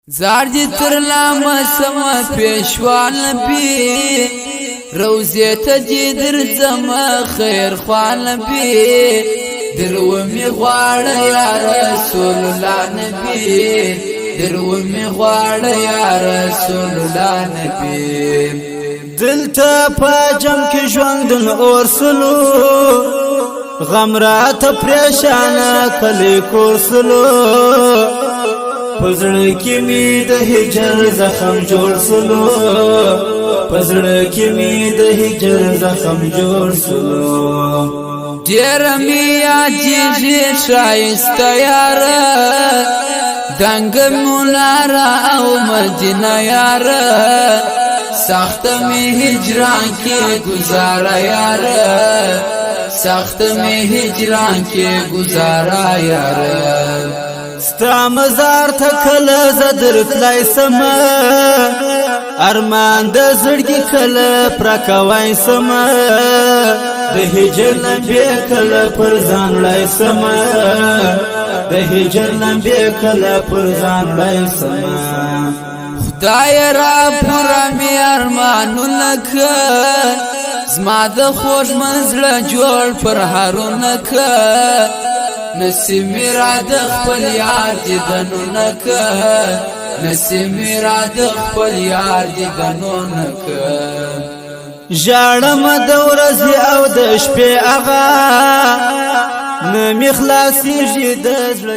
زار دی تر لامه سما پیشوان بی روزی تا دی در زما خیر خوان بی درو می غوار یا رسول الله نبی درو می غوار یا رسول الله نبی دلتا پاجم کی ژوندون اورسلو غم رات پریشان کلی کورسلو پزړ کې می د هجر زخم جوړ سلو پزړ کې می د هجر زخم جوړ سلو ډېر می یادېږي ښایسته یاره دنګ مولاره او مدینه یاره سخت می هجران کې گزاره یاره سخت می هجران کې گزاره یاره ستا مزار ته کله زدر تلای سما ارمان د زړګي کله پرکوای سما د هجر لمبه کله پر ځان لای سما د هجر لمبه کله پر ځان لای سما خدای را پورا می ارمانونه که زما د خوږ منزله جوړ پر هارونه که نصیب میرا د خپل یار دیدنونه که نصیب میرا د خپل یار دیدنونه که ژړم د ورځې او د شپې اغا نه مې خلاصېږي د زړه